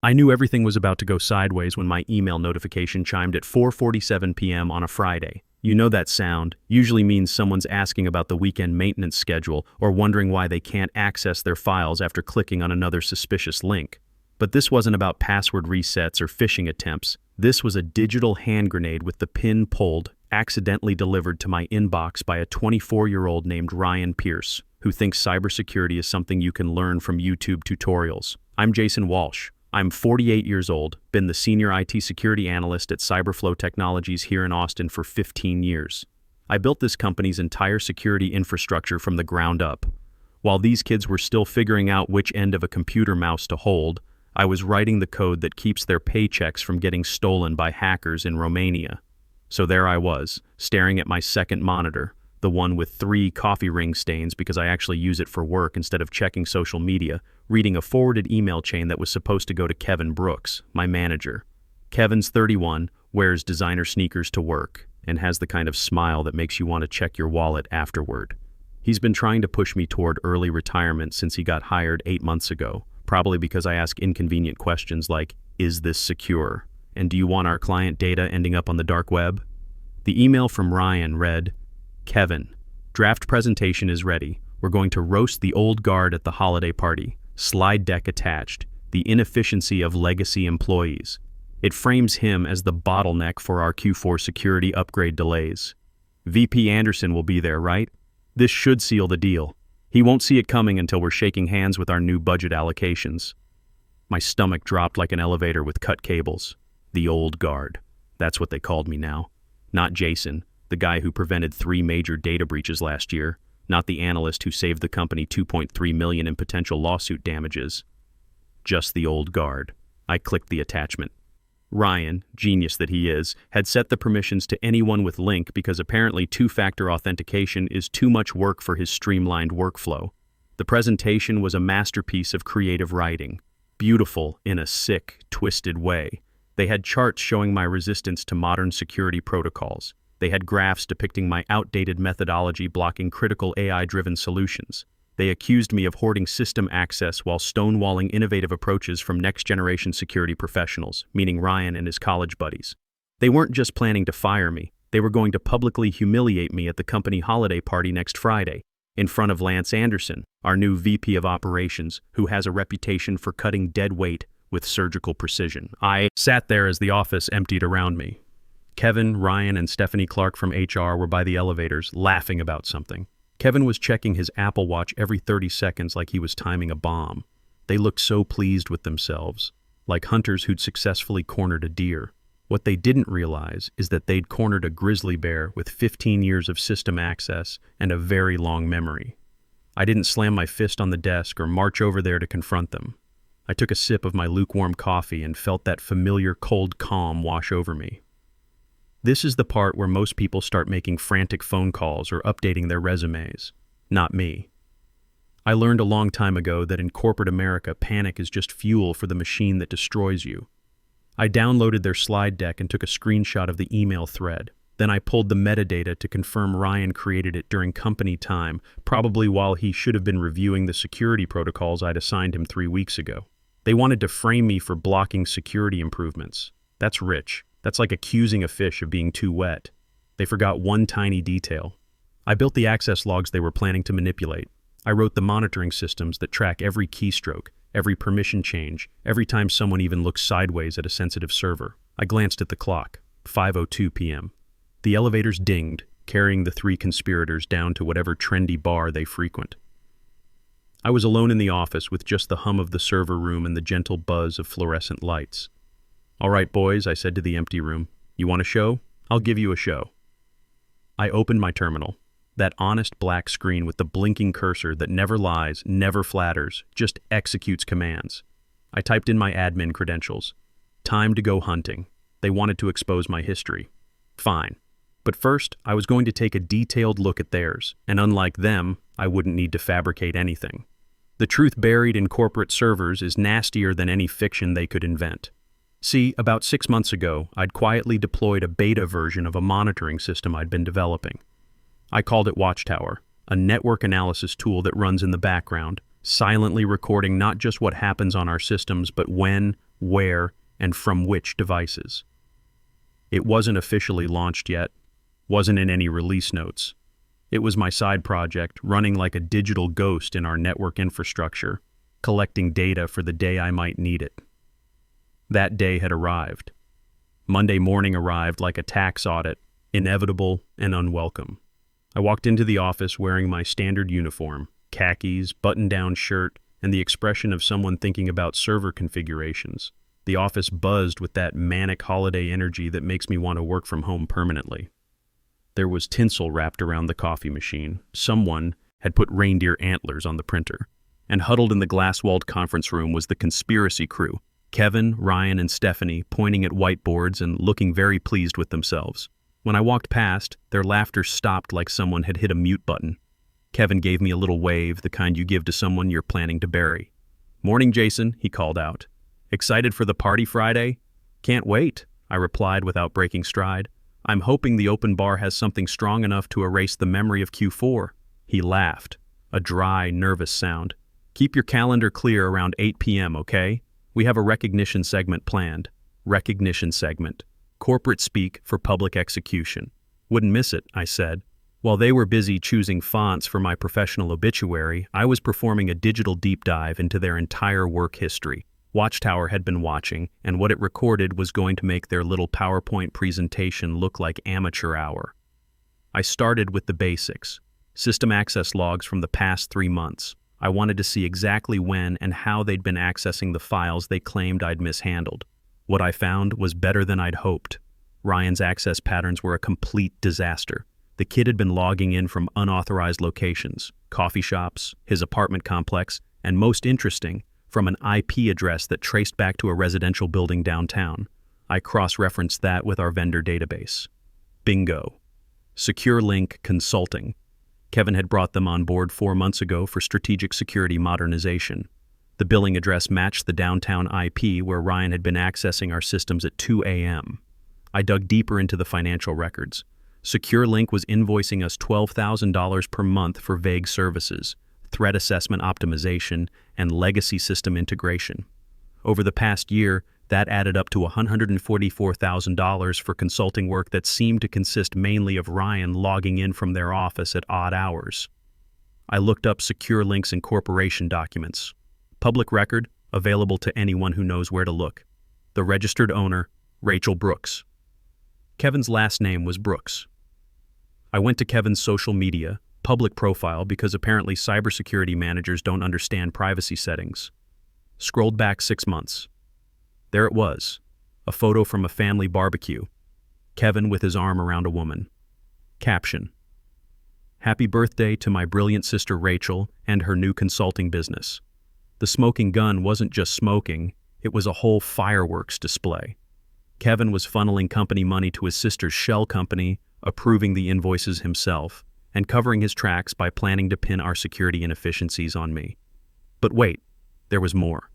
I knew everything was about to go sideways when my email notification chimed at 4:47 p.m. on a Friday. You know that sound usually means someone's asking about the weekend maintenance schedule or wondering why they can't access their files after clicking on another suspicious link. But this wasn't about password resets or phishing attempts. This was a digital hand grenade with the pin pulled, accidentally delivered to my inbox by a 24-year-old named Ryan Pierce, who thinks cybersecurity is something you can learn from YouTube tutorials. I'm Jason Walsh. I'm 48 years old, been the senior IT security analyst at Cyberflow Technologies here in Austin for 15 years. I built this company's entire security infrastructure from the ground up. While these kids were still figuring out which end of a computer mouse to hold, I was writing the code that keeps their paychecks from getting stolen by hackers in Romania. So there I was, staring at my second monitor, the one with 3 coffee ring stains because I actually use it for work instead of checking social media, reading a forwarded email chain that was supposed to go to Kevin Brooks, my manager. Kevin's 31, wears designer sneakers to work, and has the kind of smile that makes you want to check your wallet afterward. He's been trying to push me toward early retirement since he got hired 8 months ago, probably because I ask inconvenient questions like, "Is this secure? And do you want our client data ending up on the dark web?" The email from Ryan read, "Kevin, draft presentation is ready. We're going to roast the old guard at the holiday party. Slide deck attached. The inefficiency of legacy employees." It frames him as the bottleneck for our Q4 security upgrade delays. VP Anderson will be there, right? This should seal the deal. He won't see it coming until we're shaking hands with our new budget allocations. My stomach dropped like an elevator with cut cables. The old guard. That's what they called me now. Not Jason, the guy who prevented 3 major data breaches last year. Not the analyst who saved the company $2.3 million in potential lawsuit damages. Just the old guard. I clicked the attachment. Ryan, genius that he is, had set the permissions to anyone with link because apparently 2-factor authentication is too much work for his streamlined workflow. The presentation was a masterpiece of creative writing. Beautiful in a sick, twisted way. They had charts showing my resistance to modern security protocols. They had graphs depicting my outdated methodology blocking critical AI-driven solutions. They accused me of hoarding system access while stonewalling innovative approaches from next-generation security professionals, meaning Ryan and his college buddies. They weren't just planning to fire me. They were going to publicly humiliate me at the company holiday party next Friday, in front of Lance Anderson, our new VP of Operations, who has a reputation for cutting dead weight with surgical precision. I sat there as the office emptied around me. Kevin, Ryan, and Stephanie Clark from HR were by the elevators, laughing about something. Kevin was checking his Apple Watch every 30 seconds like he was timing a bomb. They looked so pleased with themselves, like hunters who'd successfully cornered a deer. What they didn't realize is that they'd cornered a grizzly bear with 15 years of system access and a very long memory. I didn't slam my fist on the desk or march over there to confront them. I took a sip of my lukewarm coffee and felt that familiar cold calm wash over me. This is the part where most people start making frantic phone calls or updating their resumes. Not me. I learned a long time ago that in corporate America, panic is just fuel for the machine that destroys you. I downloaded their slide deck and took a screenshot of the email thread. Then I pulled the metadata to confirm Ryan created it during company time, probably while he should have been reviewing the security protocols I'd assigned him 3 weeks ago. They wanted to frame me for blocking security improvements. That's rich. That's like accusing a fish of being too wet. They forgot one tiny detail. I built the access logs they were planning to manipulate. I wrote the monitoring systems that track every keystroke, every permission change, every time someone even looks sideways at a sensitive server. I glanced at the clock, 5:02 p.m. The elevators dinged, carrying the 3 conspirators down to whatever trendy bar they frequent. I was alone in the office with just the hum of the server room and the gentle buzz of fluorescent lights. "All right, boys," I said to the empty room. "You want a show? I'll give you a show." I opened my terminal. That honest black screen with the blinking cursor that never lies, never flatters, just executes commands. I typed in my admin credentials. Time to go hunting. They wanted to expose my history. Fine. But first, I was going to take a detailed look at theirs, and unlike them, I wouldn't need to fabricate anything. The truth buried in corporate servers is nastier than any fiction they could invent. See, about 6 months ago, I'd quietly deployed a beta version of a monitoring system I'd been developing. I called it Watchtower, a network analysis tool that runs in the background, silently recording not just what happens on our systems, but when, where, and from which devices. It wasn't officially launched yet, wasn't in any release notes. It was my side project, running like a digital ghost in our network infrastructure, collecting data for the day I might need it. That day had arrived. Monday morning arrived like a tax audit, inevitable and unwelcome. I walked into the office wearing my standard uniform, khakis, button-down shirt, and the expression of someone thinking about server configurations. The office buzzed with that manic holiday energy that makes me want to work from home permanently. There was tinsel wrapped around the coffee machine. Someone had put reindeer antlers on the printer. And huddled in the glass-walled conference room was the conspiracy crew, Kevin, Ryan, and Stephanie, pointing at whiteboards and looking very pleased with themselves. When I walked past, their laughter stopped like someone had hit a mute button. Kevin gave me a little wave, the kind you give to someone you're planning to bury. "Morning, Jason," he called out. "Excited for the party Friday?" "Can't wait," I replied without breaking stride. "I'm hoping the open bar has something strong enough to erase the memory of Q4. He laughed, a dry, nervous sound. "Keep your calendar clear around 8 p.m., okay? We have a recognition segment planned." Recognition segment. Corporate speak for public execution. "Wouldn't miss it," I said. While they were busy choosing fonts for my professional obituary, I was performing a digital deep dive into their entire work history. Watchtower had been watching, and what it recorded was going to make their little PowerPoint presentation look like amateur hour. I started with the basics. System access logs from the past 3 months. I wanted to see exactly when and how they'd been accessing the files they claimed I'd mishandled. What I found was better than I'd hoped. Ryan's access patterns were a complete disaster. The kid had been logging in from unauthorized locations, coffee shops, his apartment complex, and most interesting, from an IP address that traced back to a residential building downtown. I cross-referenced that with our vendor database. Bingo. Secure Link Consulting. Kevin had brought them on board 4 months ago for strategic security modernization. The billing address matched the downtown IP where Ryan had been accessing our systems at 2 a.m. I dug deeper into the financial records. SecureLink was invoicing us $12,000 per month for vague services, threat assessment optimization, and legacy system integration. Over the past year, that added up to $144,000 for consulting work that seemed to consist mainly of Ryan logging in from their office at odd hours. I looked up SecureLink's incorporation documents. Public record, available to anyone who knows where to look. The registered owner, Rachel Brooks. Kevin's last name was Brooks. I went to Kevin's social media, public profile, because apparently cybersecurity managers don't understand privacy settings. Scrolled back 6 months. There it was, a photo from a family barbecue. Kevin with his arm around a woman. Caption: "Happy birthday to my brilliant sister Rachel and her new consulting business." The smoking gun wasn't just smoking, it was a whole fireworks display. Kevin was funneling company money to his sister's shell company, approving the invoices himself, and covering his tracks by planning to pin our security inefficiencies on me. But wait, there was more.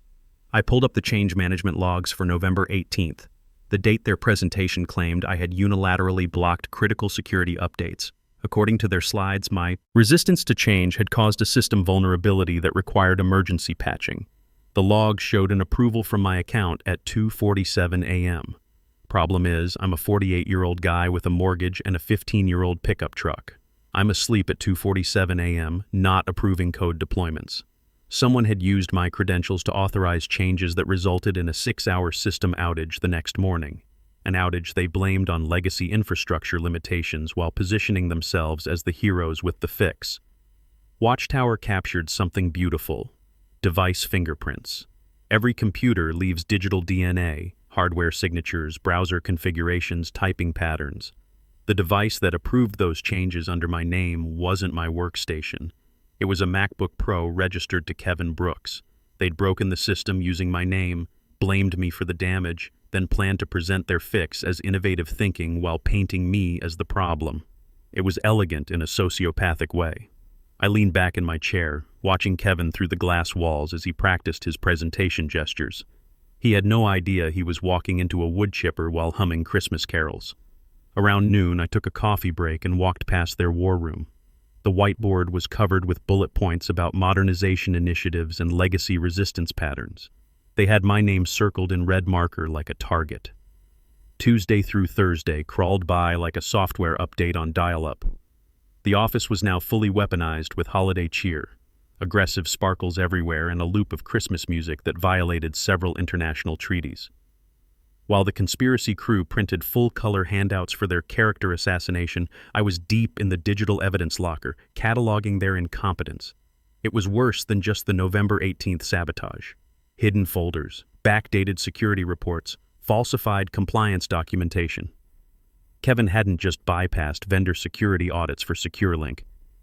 I pulled up the change management logs for November 18th, the date their presentation claimed I had unilaterally blocked critical security updates. According to their slides, my resistance to change had caused a system vulnerability that required emergency patching. The log showed an approval from my account at 2:47 a.m. Problem is, I'm a 48-year-old guy with a mortgage and a 15-year-old pickup truck. I'm asleep at 2:47 a.m., not approving code deployments. Someone had used my credentials to authorize changes that resulted in a 6-hour system outage the next morning, an outage they blamed on legacy infrastructure limitations while positioning themselves as the heroes with the fix. Watchtower captured something beautiful: device fingerprints. Every computer leaves digital DNA, hardware signatures, browser configurations, typing patterns. The device that approved those changes under my name wasn't my workstation. It was a MacBook Pro registered to Kevin Brooks. They'd broken the system using my name, blamed me for the damage, then planned to present their fix as innovative thinking while painting me as the problem. It was elegant in a sociopathic way. I leaned back in my chair, watching Kevin through the glass walls as he practiced his presentation gestures. He had no idea he was walking into a wood chipper while humming Christmas carols. Around noon, I took a coffee break and walked past their war room. The whiteboard was covered with bullet points about modernization initiatives and legacy resistance patterns. They had my name circled in red marker like a target. Tuesday through Thursday crawled by like a software update on dial-up. The office was now fully weaponized with holiday cheer, aggressive sparkles everywhere, and a loop of Christmas music that violated several international treaties. While the conspiracy crew printed full-color handouts for their character assassination, I was deep in the digital evidence locker, cataloging their incompetence. It was worse than just the November 18th sabotage. Hidden folders, backdated security reports, falsified compliance documentation. Kevin hadn't just bypassed vendor security audits for SecureLink.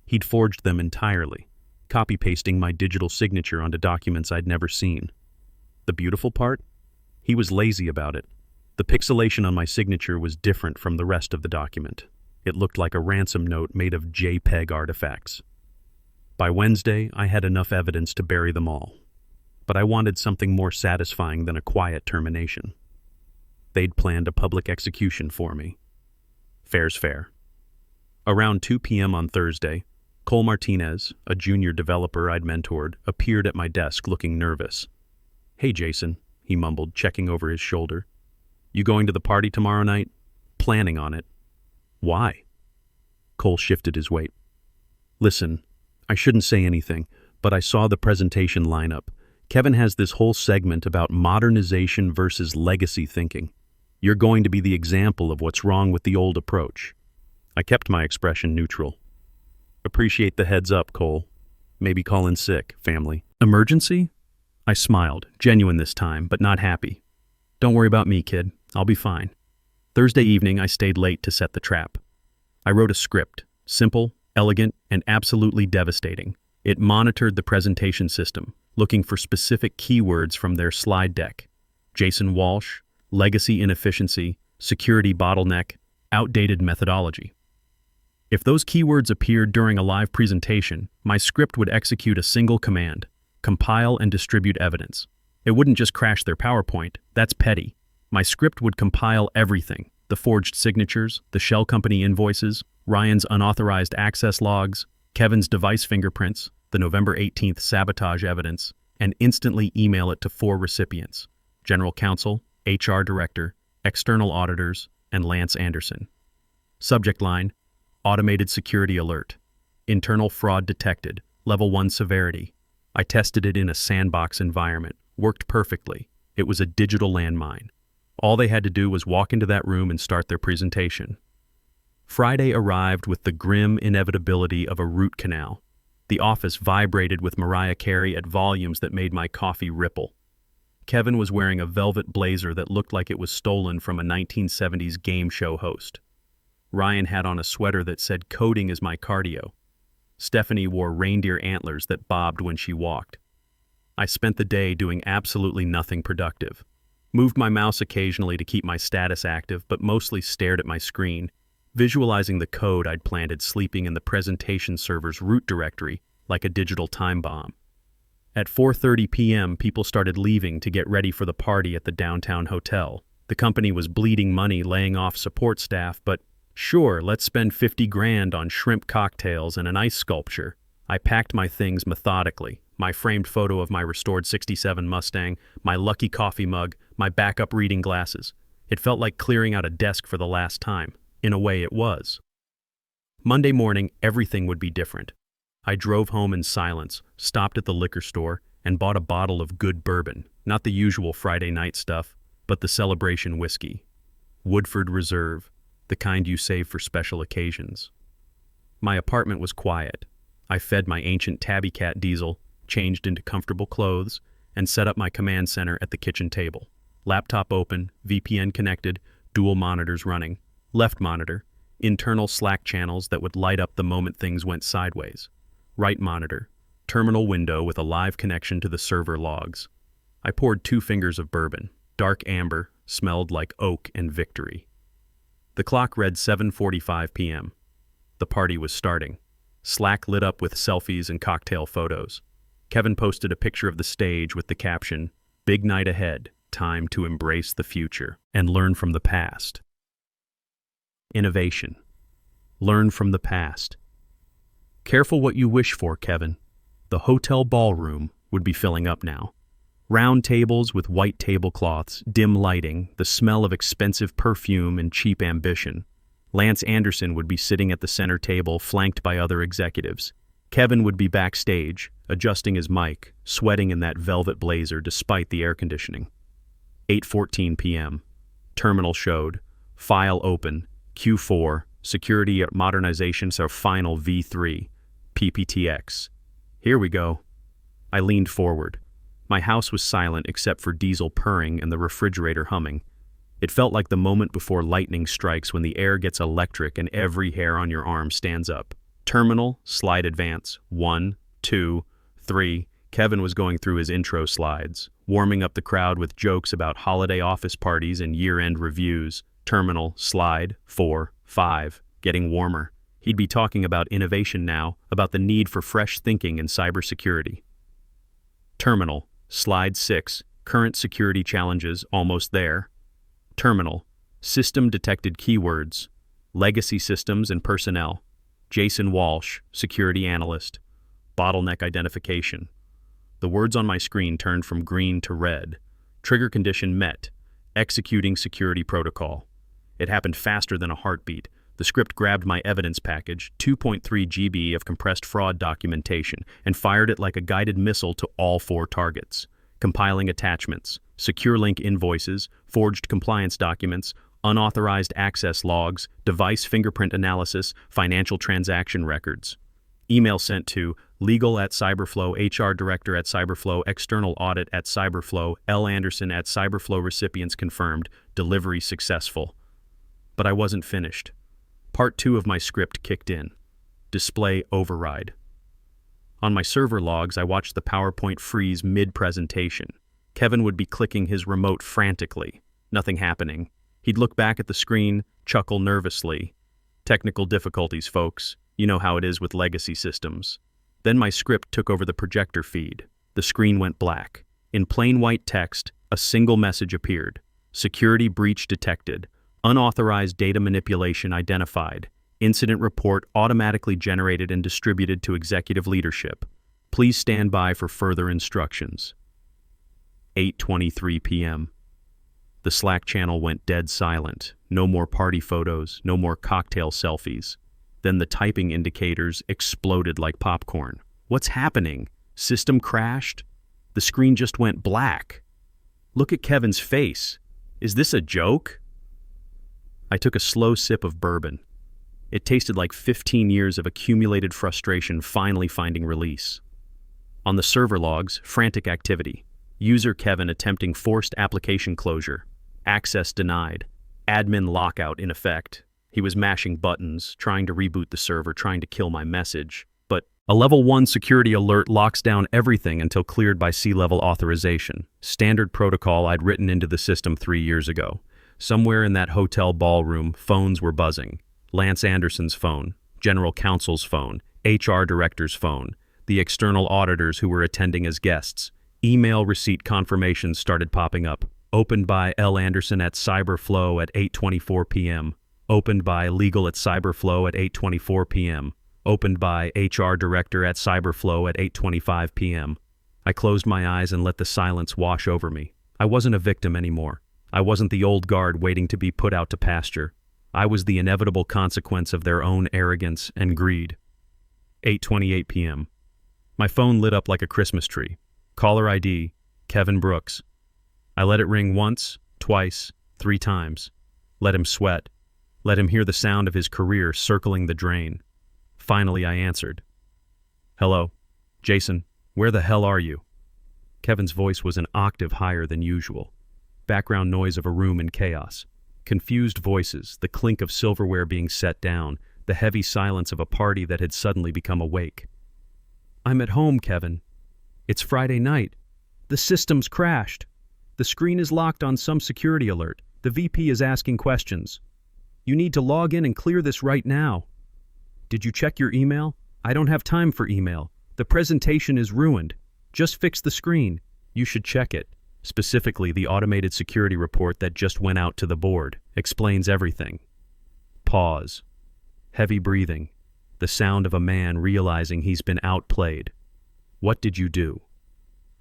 He'd forged them entirely, copy-pasting my digital signature onto documents I'd never seen. The beautiful part? He was lazy about it. The pixelation on my signature was different from the rest of the document. It looked like a ransom note made of JPEG artifacts. By Wednesday, I had enough evidence to bury them all. But I wanted something more satisfying than a quiet termination. They'd planned a public execution for me. Fair's fair. Around 2 p.m. on Thursday, Cole Martinez, a junior developer I'd mentored, appeared at my desk looking nervous. "Hey, Jason," he mumbled, checking over his shoulder. "You going to the party tomorrow night?" "Planning on it." "Why?" Cole shifted his weight. "Listen, I shouldn't say anything, but I saw the presentation lineup. Kevin has this whole segment about modernization versus legacy thinking. You're going to be the example of what's wrong with the old approach." I kept my expression neutral. "Appreciate the heads up, Cole. Maybe call in sick, family." "Emergency?" I smiled, genuine this time, but not happy. "Don't worry about me, kid. I'll be fine." Thursday evening, I stayed late to set the trap. I wrote a script, simple, elegant, and absolutely devastating. It monitored the presentation system, looking for specific keywords from their slide deck. Jason Walsh, legacy inefficiency, security bottleneck, outdated methodology. If those keywords appeared during a live presentation, my script would execute a single command: compile and distribute evidence. It wouldn't just crash their PowerPoint, that's petty. My script would compile everything: the forged signatures, the shell company invoices, Ryan's unauthorized access logs, Kevin's device fingerprints, the November 18th sabotage evidence, and instantly email it to 4 recipients: General Counsel, HR Director, External Auditors, and Lance Anderson. Subject line: Automated Security Alert. Internal Fraud Detected. Level 1 Severity. I tested it in a sandbox environment. Worked perfectly. It was a digital landmine. All they had to do was walk into that room and start their presentation. Friday arrived with the grim inevitability of a root canal. The office vibrated with Mariah Carey at volumes that made my coffee ripple. Kevin was wearing a velvet blazer that looked like it was stolen from a 1970s game show host. Ryan had on a sweater that said "Coding is my cardio." Stephanie wore reindeer antlers that bobbed when she walked. I spent the day doing absolutely nothing productive. Moved my mouse occasionally to keep my status active, but mostly stared at my screen, visualizing the code I'd planted sleeping in the presentation server's root directory like a digital time bomb. At 4:30 p.m., people started leaving to get ready for the party at the downtown hotel. The company was bleeding money laying off support staff, but sure, let's spend 50 grand on shrimp cocktails and an ice sculpture. I packed my things methodically: my framed photo of my restored '67 Mustang, my lucky coffee mug, my backup reading glasses. It felt like clearing out a desk for the last time. In a way, it was. Monday morning, everything would be different. I drove home in silence, stopped at the liquor store, and bought a bottle of good bourbon. Not the usual Friday night stuff, but the celebration whiskey. Woodford Reserve, the kind you save for special occasions. My apartment was quiet. I fed my ancient tabby cat Diesel, changed into comfortable clothes, and set up my command center at the kitchen table. Laptop open, VPN connected, dual monitors running. Left monitor, internal Slack channels that would light up the moment things went sideways. Right monitor, terminal window with a live connection to the server logs. I poured 2 fingers of bourbon. Dark amber, smelled like oak and victory. The clock read 7:45 p.m. The party was starting. Slack lit up with selfies and cocktail photos. Kevin posted a picture of the stage with the caption, "Big night ahead, time to embrace the future and learn from the past." Innovation. Learn from the past. Careful what you wish for, Kevin. The hotel ballroom would be filling up now. Round tables with white tablecloths, dim lighting, the smell of expensive perfume and cheap ambition. Lance Anderson would be sitting at the center table, flanked by other executives. Kevin would be backstage, adjusting his mic, sweating in that velvet blazer despite the air conditioning. 8:14 p.m. Terminal showed. File open. Q4. Security modernization, so final V3. PPTX. Here we go. I leaned forward. My house was silent except for diesel purring and the refrigerator humming. It felt like the moment before lightning strikes when the air gets electric and every hair on your arm stands up. Terminal, slide advance, 1, 2, 3. Kevin was going through his intro slides, warming up the crowd with jokes about holiday office parties and year-end reviews. Terminal, slide, 4, 5, getting warmer. He'd be talking about innovation now, about the need for fresh thinking in cybersecurity. Terminal, slide 6, current security challenges, almost there. Terminal, system detected keywords, legacy systems and personnel. Jason Walsh, security analyst. Bottleneck identification. The words on my screen turned from green to red. Trigger condition met. Executing security protocol. It happened faster than a heartbeat. The script grabbed my evidence package, 2.3 GB of compressed fraud documentation, and fired it like a guided missile to all 4 targets. Compiling attachments, secure link invoices, forged compliance documents, unauthorized access logs, device fingerprint analysis, financial transaction records. Email sent to legal@cyberflow, HR director at cyberflow, external audit at cyberflow, L. Anderson at cyberflow, recipients confirmed, delivery successful. But I wasn't finished. Part 2 of my script kicked in. Display override. On my server logs, I watched the PowerPoint freeze mid-presentation. Kevin would be clicking his remote frantically. Nothing happening. He'd look back at the screen, chuckle nervously. Technical difficulties, folks. You know how it is with legacy systems. Then my script took over the projector feed. The screen went black. In plain white text, a single message appeared. Security breach detected. Unauthorized data manipulation identified. Incident report automatically generated and distributed to executive leadership. Please stand by for further instructions. 8:23 p.m. The Slack channel went dead silent. No more party photos, no more cocktail selfies. Then the typing indicators exploded like popcorn. What's happening? System crashed? The screen just went black. Look at Kevin's face. Is this a joke? I took a slow sip of bourbon. It tasted like 15 years of accumulated frustration finally finding release. On the server logs, frantic activity. User Kevin attempting forced application closure. Access denied. Admin lockout in effect. He was mashing buttons, trying to reboot the server, trying to kill my message. But a level 1 security alert locks down everything until cleared by C-level authorization. Standard protocol I'd written into the system 3 years ago. Somewhere in that hotel ballroom, phones were buzzing. Lance Anderson's phone, general counsel's phone, HR director's phone, the external auditors who were attending as guests. Email receipt confirmations started popping up. Opened by L. Anderson at Cyberflow at 8:24 p.m. Opened by Legal at Cyberflow at 8:24 p.m. Opened by HR Director at Cyberflow at 8:25 p.m. I closed my eyes and let the silence wash over me. I wasn't a victim anymore. I wasn't the old guard waiting to be put out to pasture. I was the inevitable consequence of their own arrogance and greed. 8:28 p.m. My phone lit up like a Christmas tree. Caller ID, Kevin Brooks. I let it ring once, twice, 3 times. Let him sweat. Let him hear the sound of his career circling the drain. Finally, I answered. Hello, Jason, where the hell are you? Kevin's voice was an octave higher than usual. Background noise of a room in chaos. Confused voices, the clink of silverware being set down, the heavy silence of a party that had suddenly become awake. I'm at home, Kevin. It's Friday night. The system's crashed. The screen is locked on some security alert. The VP is asking questions. You need to log in and clear this right now. Did you check your email? I don't have time for email. The presentation is ruined. Just fix the screen. You should check it. Specifically, the automated security report that just went out to the board explains everything. Pause. Heavy breathing. The sound of a man realizing he's been outplayed. What did you do?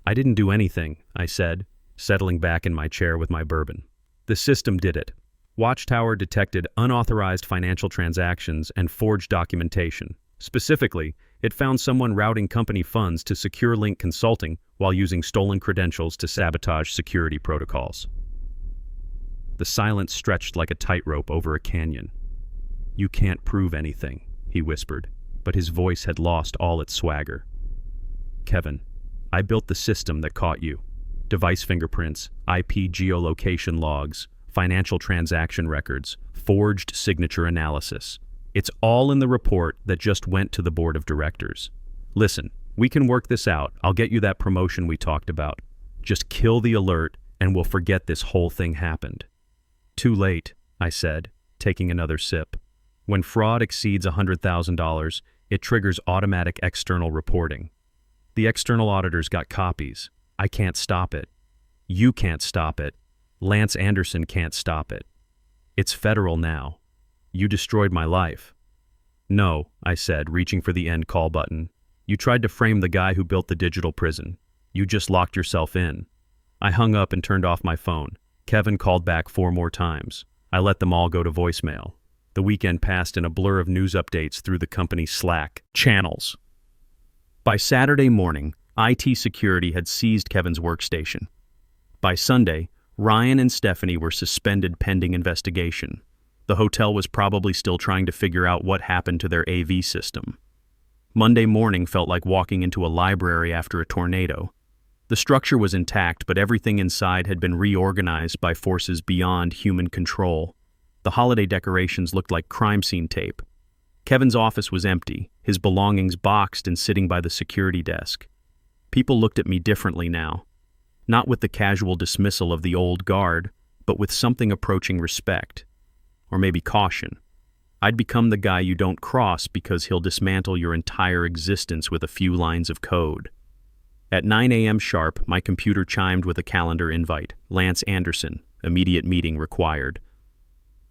I didn't do anything, I said, settling back in my chair with my bourbon. The system did it. Watchtower detected unauthorized financial transactions and forged documentation. Specifically, it found someone routing company funds to SecureLink Consulting while using stolen credentials to sabotage security protocols. The silence stretched like a tightrope over a canyon. "You can't prove anything," he whispered, but his voice had lost all its swagger. "Kevin, I built the system that caught you. Device fingerprints, IP geolocation logs, financial transaction records, forged signature analysis. It's all in the report that just went to the board of directors. Listen, we can work this out. I'll get you that promotion we talked about. Just kill the alert and we'll forget this whole thing happened." "Too late," I said, taking another sip. "When fraud exceeds $100,000, it triggers automatic external reporting. The external auditors got copies. I can't stop it. You can't stop it. Lance Anderson can't stop it. It's federal now. You destroyed my life." "No," I said, reaching for the end call button. "You tried to frame the guy who built the digital prison. You just locked yourself in." I hung up and turned off my phone. Kevin called back 4 more times. I let them all go to voicemail. The weekend passed in a blur of news updates through the company's Slack channels. By Saturday morning, IT security had seized Kevin's workstation. By Sunday, Ryan and Stephanie were suspended pending investigation. The hotel was probably still trying to figure out what happened to their AV system. Monday morning felt like walking into a library after a tornado. The structure was intact, but everything inside had been reorganized by forces beyond human control. The holiday decorations looked like crime scene tape. Kevin's office was empty, his belongings boxed and sitting by the security desk. People looked at me differently now. Not with the casual dismissal of the old guard, but with something approaching respect. Or maybe caution. I'd become the guy you don't cross because he'll dismantle your entire existence with a few lines of code. At 9 a.m. sharp, my computer chimed with a calendar invite. Lance Anderson, immediate meeting required.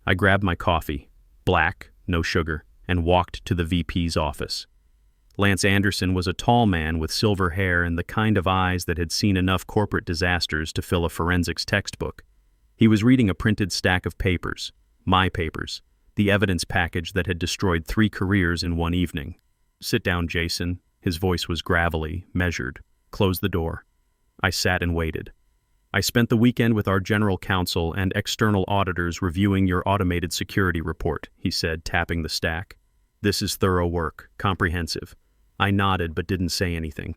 I grabbed my coffee, black, no sugar, and walked to the VP's office. Lance Anderson was a tall man with silver hair and the kind of eyes that had seen enough corporate disasters to fill a forensics textbook. He was reading a printed stack of papers. My papers, the evidence package that had destroyed 3 careers in one evening. "Sit down, Jason." His voice was gravelly, measured. "Close the door." I sat and waited. "I spent the weekend with our general counsel and external auditors reviewing your automated security report," he said, tapping the stack. "This is thorough work, comprehensive." I nodded but didn't say anything.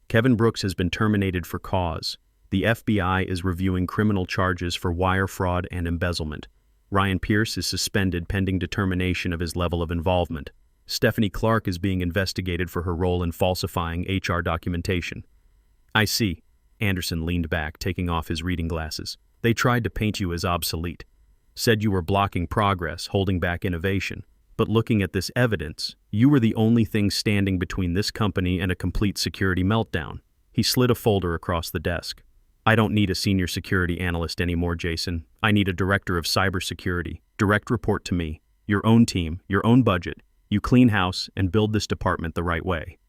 "Kevin Brooks has been terminated for cause. The FBI is reviewing criminal charges for wire fraud and embezzlement. Ryan Pierce is suspended pending determination of his level of involvement. Stephanie Clark is being investigated for her role in falsifying HR documentation." "I see." Anderson leaned back, taking off his reading glasses. "They tried to paint you as obsolete. Said you were blocking progress, holding back innovation. But looking at this evidence, you were the only thing standing between this company and a complete security meltdown." He slid a folder across the desk. "I don't need a senior security analyst anymore, Jason. I need a director of cybersecurity. Direct report to me. Your own team, your own budget. You clean house and build this department the right way."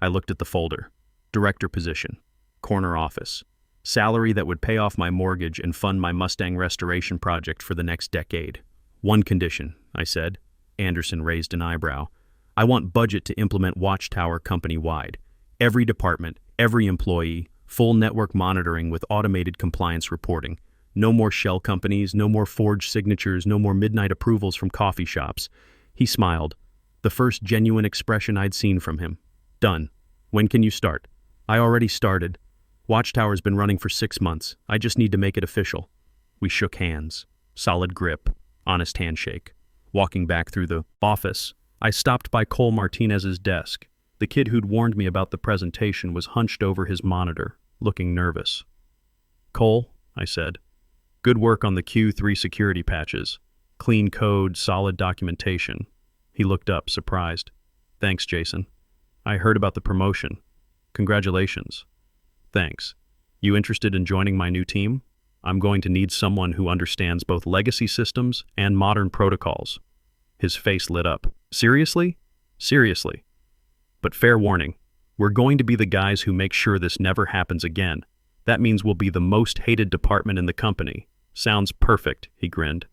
I looked at the folder. Director position. Corner office. Salary that would pay off my mortgage and fund my Mustang restoration project for the next decade. "One condition," I said. Anderson raised an eyebrow. "I want budget to implement Watchtower company-wide. Every department, every employee, full network monitoring with automated compliance reporting. No more shell companies, no more forged signatures, no more midnight approvals from coffee shops." He smiled, the first genuine expression I'd seen from him. "Done. When can you start?" "I already started. Watchtower's been running for 6 months. I just need to make it official." We shook hands. Solid grip. Honest handshake. Walking back through the office, I stopped by Cole Martinez's desk. The kid who'd warned me about the presentation was hunched over his monitor, looking nervous. "Cole," I said, "good work on the Q3 security patches. Clean code, solid documentation." He looked up, surprised. "Thanks, Jason. I heard about the promotion. Congratulations." "Thanks. You interested in joining my new team? I'm going to need someone who understands both legacy systems and modern protocols." His face lit up. "Seriously?" "Seriously. But fair warning, We're going to be the guys who make sure this never happens again. That means we'll be the most hated department in the company. Sounds perfect, he grinned.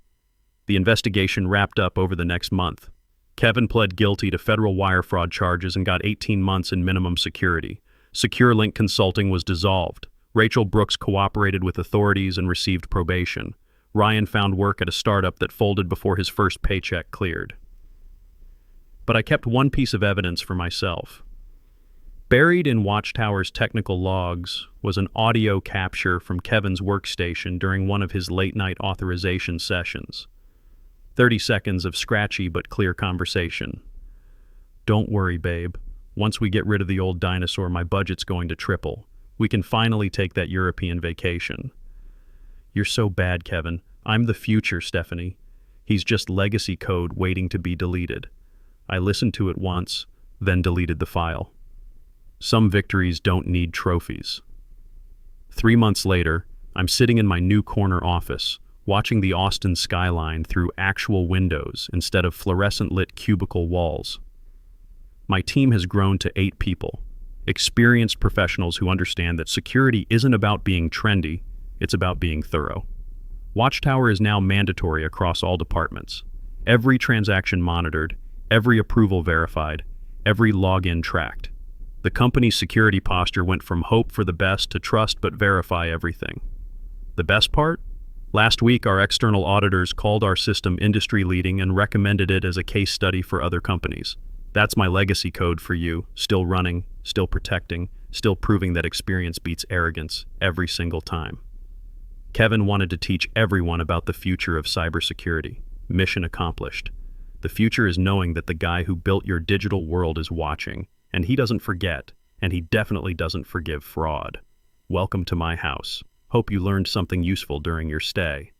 The investigation wrapped up over the next month. Kevin pled guilty to federal wire fraud charges and got 18 months in minimum security. SecureLink Consulting was dissolved. Rachel Brooks cooperated with authorities and received probation. Ryan found work at a startup that folded before his first paycheck cleared. But I kept one piece of evidence for myself. Buried in Watchtower's technical logs was an audio capture from Kevin's workstation during one of his late-night authorization sessions. 30 seconds of scratchy but clear conversation. "Don't worry, babe. Once we get rid of the old dinosaur, my budget's going to triple. We can finally take that European vacation." "You're so bad, Kevin. I'm the future, Stephanie. He's just legacy code waiting to be deleted. I listened to it once, then deleted the file." Some victories don't need trophies. 3 months later, I'm sitting in my new corner office, watching the Austin skyline through actual windows instead of fluorescent-lit cubicle walls. My team has grown to 8 people, experienced professionals who understand that security isn't about being trendy, it's about being thorough. Watchtower is now mandatory across all departments. Every transaction monitored, every approval verified, every login tracked. The company's security posture went from hope for the best to trust but verify everything. The best part? Last week, our external auditors called our system industry-leading and recommended it as a case study for other companies. That's my legacy code for you, still running, still protecting, still proving that experience beats arrogance every single time. Kevin wanted to teach everyone about the future of cybersecurity. Mission accomplished. The future is knowing that the guy who built your digital world is watching, and he doesn't forget, and he definitely doesn't forgive fraud. Welcome to my house. Hope you learned something useful during your stay.